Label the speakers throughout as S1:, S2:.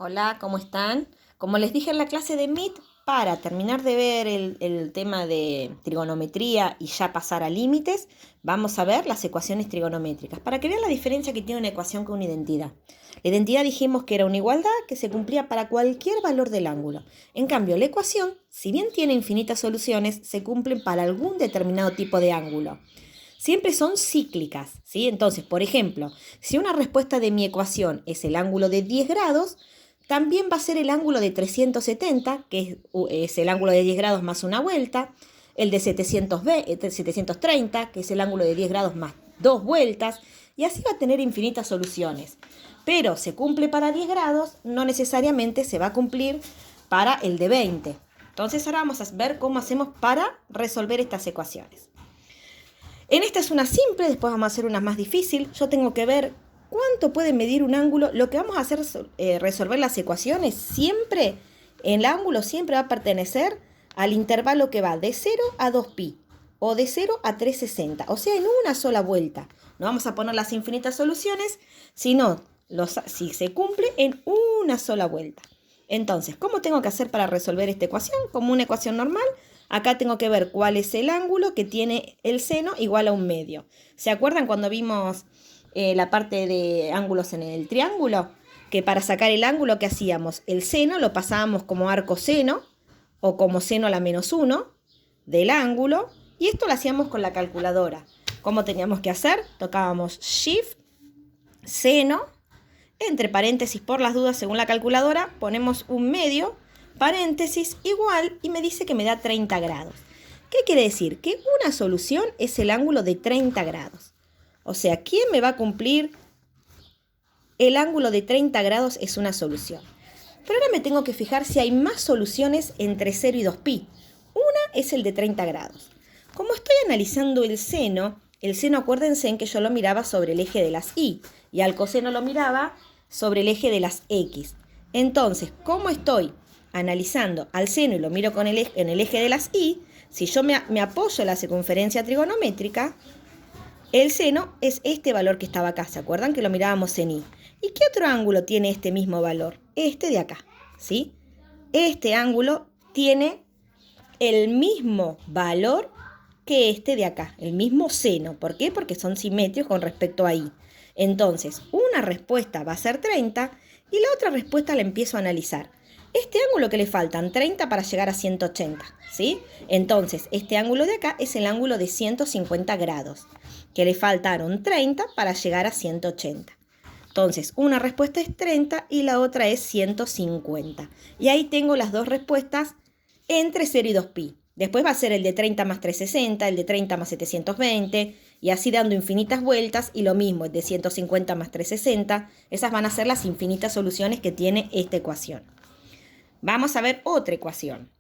S1: Hola, ¿cómo están? Como les dije en la clase de MIT, para terminar de ver el tema de trigonometría y ya pasar a límites, vamos a ver las ecuaciones trigonométricas, para que vean la diferencia que tiene una ecuación con una identidad. La identidad dijimos que era una igualdad que se cumplía para cualquier valor del ángulo. En cambio, la ecuación, si bien tiene infinitas soluciones, se cumplen para algún determinado tipo de ángulo. Siempre son cíclicas, ¿sí? Entonces, por ejemplo, si una respuesta de mi ecuación es el ángulo de 10 grados, también va a ser el ángulo de 370, que es el ángulo de 10 grados más una vuelta, el de 730, que es el ángulo de 10 grados más dos vueltas, y así va a tener infinitas soluciones. Pero se cumple para 10 grados, no necesariamente se va a cumplir para el de 20. Entonces ahora vamos a ver cómo hacemos para resolver estas ecuaciones. En esta es una simple, después vamos a hacer una más difícil. Yo tengo que ver cuánto puede medir un ángulo. Lo que vamos a hacer es resolver las ecuaciones. Siempre, el ángulo siempre va a pertenecer al intervalo que va de 0 a 2pi o de 0 a 360. O sea, en una sola vuelta. No vamos a poner las infinitas soluciones, sino si se cumple en una sola vuelta. Entonces, ¿cómo tengo que hacer para resolver esta ecuación? Como una ecuación normal. Acá tengo que ver cuál es el ángulo que tiene el seno igual a un medio. ¿Se acuerdan cuando vimos la parte de ángulos en el triángulo? Que para sacar el ángulo, ¿qué hacíamos? El seno lo pasábamos como arco seno o como seno a la -1 del ángulo. Y esto lo hacíamos con la calculadora. ¿Cómo teníamos que hacer? Tocábamos Shift, seno, entre paréntesis por las dudas según la calculadora, ponemos un medio, paréntesis, igual, y me dice que me da 30 grados. ¿Qué quiere decir? Que una solución es el ángulo de 30 grados. O sea, ¿quién me va a cumplir? El ángulo de 30 grados es una solución. Pero ahora me tengo que fijar si hay más soluciones entre 0 y 2pi. Una es el de 30 grados. Como estoy analizando el seno acuérdense en que yo lo miraba sobre el eje de las y al coseno lo miraba sobre el eje de las x. Entonces, como estoy analizando al seno y lo miro en el eje de las y, si yo me apoyo en la circunferencia trigonométrica, el seno es este valor que estaba acá. ¿Se acuerdan que lo mirábamos en y? ¿Y qué otro ángulo tiene este mismo valor? Este de acá, ¿sí? Este ángulo tiene el mismo valor que este de acá, el mismo seno. ¿Por qué? Porque son simétricos con respecto a y. Entonces, una respuesta va a ser 30 y la otra respuesta la empiezo a analizar. Este ángulo que le faltan 30 para llegar a 180, ¿sí? Entonces, este ángulo de acá es el ángulo de 150 grados, que le faltaron 30 para llegar a 180. Entonces, una respuesta es 30 y la otra es 150. Y ahí tengo las dos respuestas entre 0 y 2pi. Después va a ser el de 30 más 360, el de 30 más 720, y así dando infinitas vueltas, y lo mismo, el de 150 más 360. Esas van a ser las infinitas soluciones que tiene esta ecuación. Vamos a ver otra ecuación.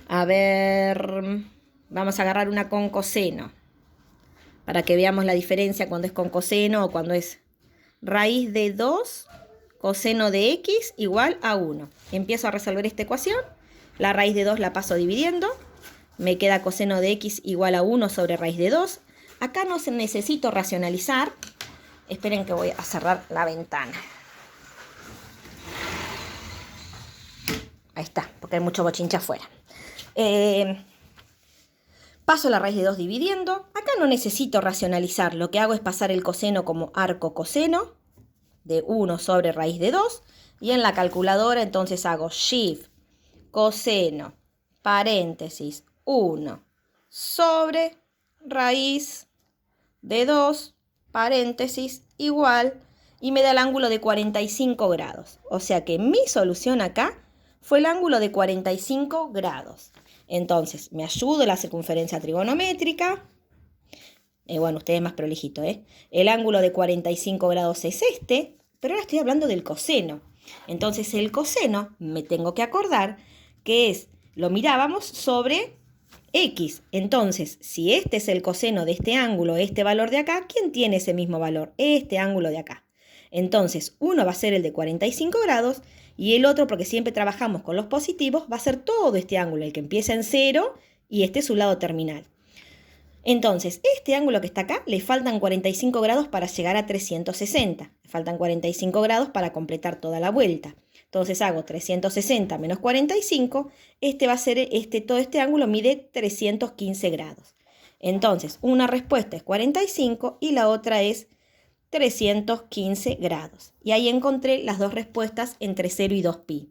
S1: A ver, vamos a agarrar una con coseno, para que veamos la diferencia cuando es con coseno o cuando es raíz de 2 coseno de x igual a 1. Empiezo a resolver esta ecuación. La raíz de 2 la paso dividiendo. Me queda coseno de x igual a 1 sobre raíz de 2. Acá no necesito racionalizar. Esperen que voy a cerrar la ventana. Ahí está, porque hay mucho bochinche afuera. Paso la raíz de 2 dividiendo. Acá no necesito racionalizar. Lo que hago es pasar el coseno como arco coseno de 1 sobre raíz de 2. Y en la calculadora entonces hago Shift, coseno, paréntesis, 1 sobre raíz de 2, paréntesis, igual, y me da el ángulo de 45 grados. O sea que mi solución acá fue el ángulo de 45 grados. Entonces, me ayudo la circunferencia trigonométrica. Bueno, ustedes más prolijito, ¿eh? El ángulo de 45 grados es este, pero ahora estoy hablando del coseno. Entonces, el coseno, me tengo que acordar que lo mirábamos sobre x. Entonces, si este es el coseno de este ángulo, este valor de acá, ¿quién tiene ese mismo valor? Este ángulo de acá. Entonces, uno va a ser el de 45 grados y el otro, porque siempre trabajamos con los positivos, va a ser todo este ángulo, el que empieza en 0 y este es su lado terminal. Entonces, este ángulo que está acá, le faltan 45 grados para llegar a 360. faltan 45 grados para completar toda la vuelta. Entonces hago 360 menos 45, va a ser, todo este ángulo mide 315 grados. Entonces, una respuesta es 45 y la otra es 315 grados. Y ahí encontré las dos respuestas entre 0 y 2pi.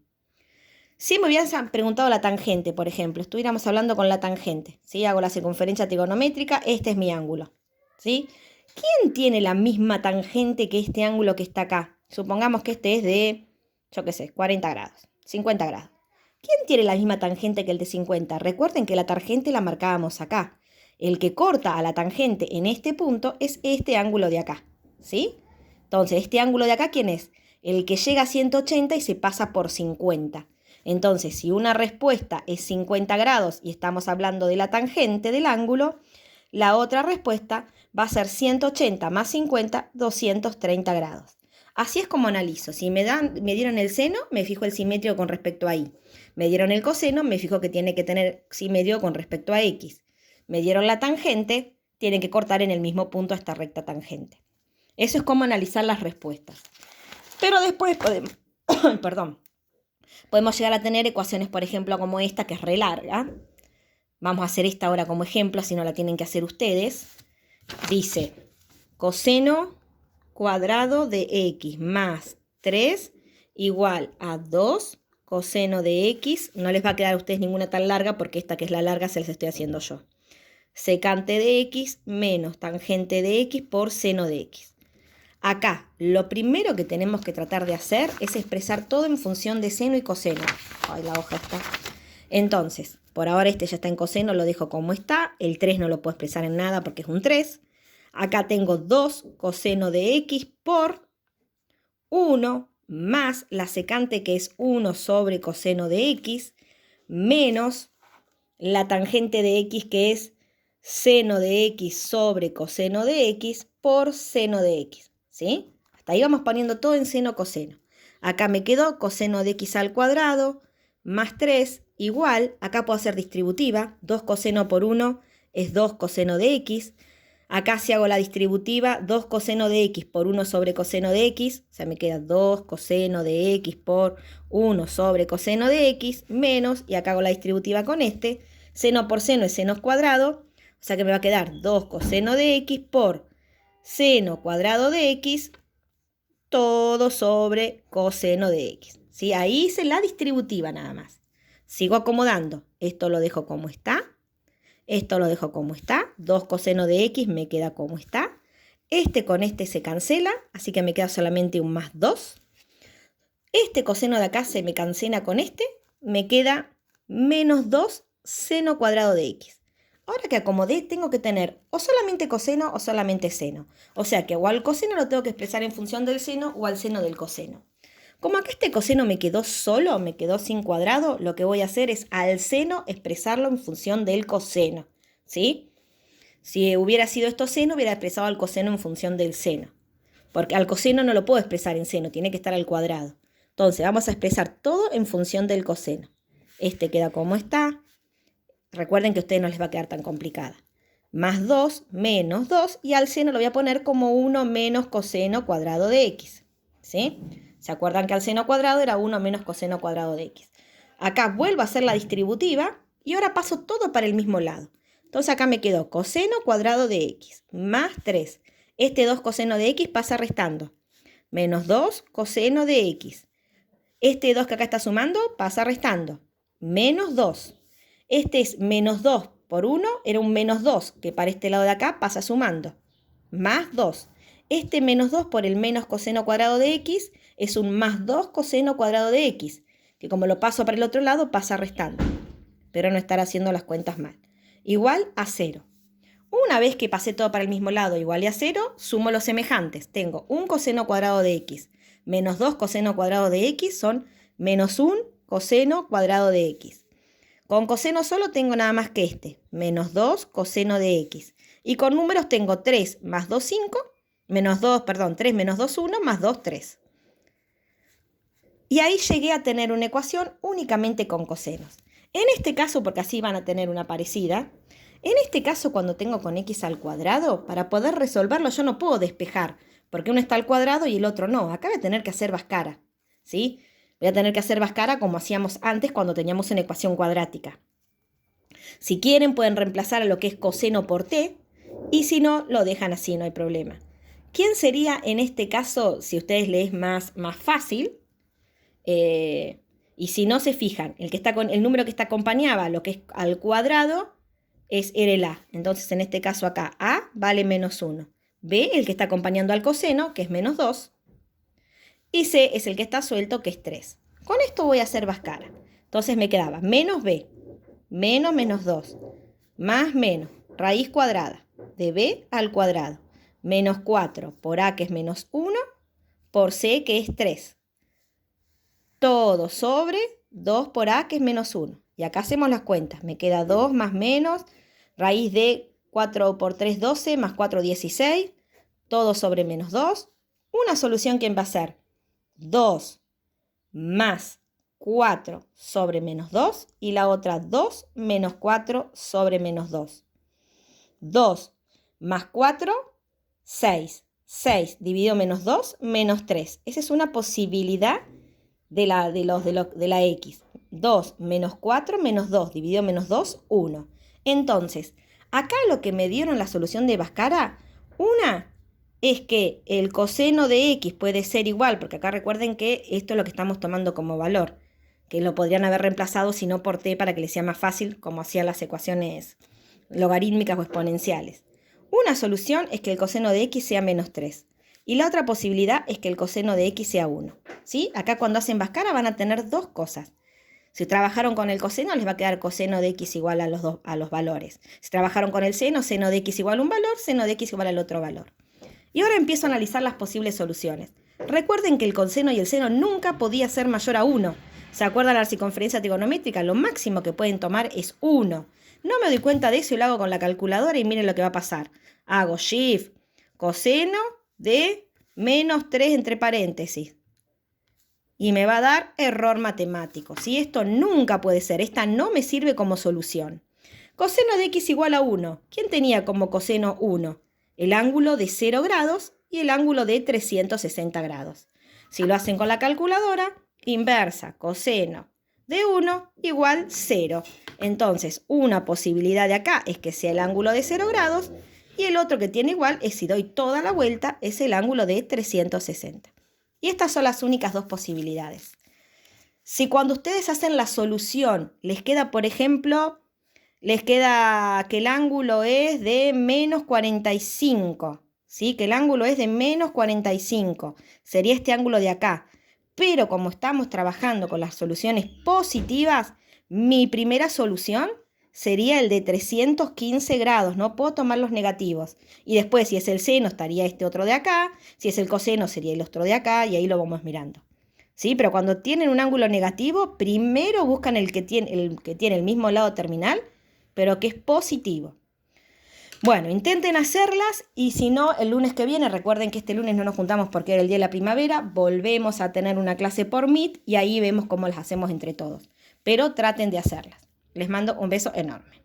S1: Si me hubieran preguntado la tangente, por ejemplo, estuviéramos hablando con la tangente, ¿sí? Hago la circunferencia trigonométrica, este es mi ángulo, ¿sí? ¿Quién tiene la misma tangente que este ángulo que está acá? Supongamos que este es de, yo qué sé, 40 grados, 50 grados. ¿Quién tiene la misma tangente que el de 50? Recuerden que la tangente la marcábamos acá. El que corta a la tangente en este punto es este ángulo de acá, ¿sí? Entonces, este ángulo de acá, ¿quién es? El que llega a 180 y se pasa por 50. Entonces, si una respuesta es 50 grados y estamos hablando de la tangente del ángulo, la otra respuesta va a ser 180 más 50, 230 grados. Así es como analizo. Si me dieron el seno, me fijo el simétrico con respecto a y. Me dieron el coseno, me fijo que tiene que tener simétrico con respecto a x. Me dieron la tangente, tienen que cortar en el mismo punto esta recta tangente. Eso es como analizar las respuestas. Pero después podemos llegar a tener ecuaciones, por ejemplo, como esta, que es re larga. Vamos a hacer esta ahora como ejemplo, si no la tienen que hacer ustedes. Dice, coseno cuadrado de x más 3 igual a 2 coseno de x. No les va a quedar a ustedes ninguna tan larga, porque esta que es la larga se las estoy haciendo yo. Secante de x menos tangente de x por seno de x. Acá, lo primero que tenemos que tratar de hacer es expresar todo en función de seno y coseno. Ay, la hoja está. Entonces, por ahora este ya está en coseno, lo dejo como está. El 3 no lo puedo expresar en nada porque es un 3. Acá tengo 2 coseno de x por 1 más la secante, que es 1 sobre coseno de x, menos la tangente de x, que es seno de x sobre coseno de x por seno de x. ¿Sí? Hasta ahí vamos poniendo todo en seno coseno. Acá me quedó coseno de x al cuadrado más 3 igual, acá puedo hacer distributiva, 2 coseno por 1 es 2 coseno de x. Acá si hago la distributiva, 2 coseno de x por 1 sobre coseno de x, o sea, me queda 2 coseno de x por 1 sobre coseno de x, menos, y acá hago la distributiva con seno por seno es seno cuadrado, o sea que me va a quedar 2 coseno de x por seno cuadrado de x, todo sobre coseno de x. ¿Sí? Ahí hice la distributiva nada más. Sigo acomodando. Esto lo dejo como está. Esto lo dejo como está. 2 coseno de x me queda como está. Este con este se cancela, así que me queda solamente un más 2. Este coseno de acá se me cancela con este. Me queda menos 2 seno cuadrado de x. Ahora que acomodé, tengo que tener o solamente coseno o solamente seno. O sea que o al coseno lo tengo que expresar en función del seno o al seno del coseno. Como acá este coseno me quedó solo, me quedó sin cuadrado, lo que voy a hacer es al seno expresarlo en función del coseno. ¿Sí? Si hubiera sido esto seno, hubiera expresado al coseno en función del seno. Porque al coseno no lo puedo expresar en seno, tiene que estar al cuadrado. Entonces vamos a expresar todo en función del coseno. Este queda como está. Recuerden que a ustedes no les va a quedar tan complicada. Más 2 menos 2 y al seno lo voy a poner como 1 menos coseno cuadrado de x. ¿Sí? ¿Se acuerdan que al seno cuadrado era 1 menos coseno cuadrado de x? Acá vuelvo a hacer la distributiva y ahora paso todo para el mismo lado. Entonces acá me quedó coseno cuadrado de x más 3. Este 2 coseno de x pasa restando. Menos 2 coseno de x. Este 2 que acá está sumando pasa restando. Menos 2. Este es menos 2 por 1, era un menos 2, que para este lado de acá pasa sumando. Más 2. Este menos 2 por el menos coseno cuadrado de x es un más 2 coseno cuadrado de x, que como lo paso para el otro lado pasa restando. Pero no estar haciendo las cuentas mal. Igual a 0. Una vez que pasé todo para el mismo lado igual a 0, sumo los semejantes. Tengo un coseno cuadrado de x menos 2 coseno cuadrado de x son menos 1 coseno cuadrado de x. Con coseno solo tengo nada más que menos 2 coseno de x. Y con números tengo 3 más 2, 5, 3 menos 2, 1, más 2, 3. Y ahí llegué a tener una ecuación únicamente con cosenos. En este caso, porque así van a tener una parecida, en este caso cuando tengo con x al cuadrado, para poder resolverlo yo no puedo despejar, porque uno está al cuadrado y el otro no. Acá voy a tener que hacer Bhaskara, ¿sí? Voy a tener que hacer Bhaskara como hacíamos antes cuando teníamos una ecuación cuadrática. Si quieren pueden reemplazar a lo que es coseno por t, y si no, lo dejan así, no hay problema. ¿Quién sería en este caso, si a ustedes les es más fácil? Y si no se fijan, el número que está acompañaba lo que es al cuadrado era el a. Entonces en este caso acá a vale menos 1. B, el que está acompañando al coseno, que es menos 2. Y c es el que está suelto, que es 3. Con esto voy a hacer Bhaskara. Entonces me quedaba menos b, menos menos 2, más menos, raíz cuadrada de b al cuadrado, menos 4 por a, que es menos 1, por c, que es 3. Todo sobre 2 por a, que es menos 1. Y acá hacemos las cuentas. Me queda 2 más menos, raíz de 4 por 3, 12, más 4, 16. Todo sobre menos 2. Una solución que va a ser 2 más 4 sobre menos 2. Y la otra 2 menos 4 sobre menos 2. 2 más 4, 6. 6 dividido menos 2, menos 3. Esa es una posibilidad de la x. 2 menos 4 menos 2 dividido menos 2, 1. Entonces, acá lo que me dieron la solución de Bhaskara, una es que el coseno de x puede ser igual, porque acá recuerden que esto es lo que estamos tomando como valor, que lo podrían haber reemplazado si no por t para que les sea más fácil, como hacían las ecuaciones logarítmicas o exponenciales. Una solución es que el coseno de x sea menos 3. Y la otra posibilidad es que el coseno de x sea 1. ¿Sí? Acá cuando hacen Bhaskara van a tener dos cosas. Si trabajaron con el coseno, les va a quedar coseno de x igual a los valores. Si trabajaron con el seno, seno de x igual a un valor, seno de x igual al otro valor. Y ahora empiezo a analizar las posibles soluciones. Recuerden que el coseno y el seno nunca podía ser mayor a 1. ¿Se acuerdan de la circunferencia trigonométrica? Lo máximo que pueden tomar es 1. No me doy cuenta de eso y lo hago con la calculadora y miren lo que va a pasar. Hago shift, coseno de menos 3 entre paréntesis. Y me va a dar error matemático. ¿Sí? Esto nunca puede ser. Esta no me sirve como solución. Coseno de x igual a 1. ¿Quién tenía como coseno 1? El ángulo de 0 grados y el ángulo de 360 grados. Si lo hacen con la calculadora, inversa coseno de 1 igual 0. Entonces, una posibilidad de acá es que sea el ángulo de 0 grados y el otro que tiene igual es, si doy toda la vuelta, es el ángulo de 360. Y estas son las únicas dos posibilidades. Si cuando ustedes hacen la solución les queda, por ejemplo, les queda que el ángulo es de menos 45, ¿sí? Que el ángulo es de menos 45, sería este ángulo de acá. Pero como estamos trabajando con las soluciones positivas, mi primera solución sería el de 315 grados, no puedo tomar los negativos. Y después, si es el seno, estaría este otro de acá, si es el coseno, sería el otro de acá, y ahí lo vamos mirando. ¿Sí? Pero cuando tienen un ángulo negativo, primero buscan el que tiene el mismo lado terminal, pero que es positivo. Bueno, intenten hacerlas y si no, el lunes que viene, recuerden que este lunes no nos juntamos porque era el día de la primavera, volvemos a tener una clase por Meet y ahí vemos cómo las hacemos entre todos. Pero traten de hacerlas. Les mando un beso enorme.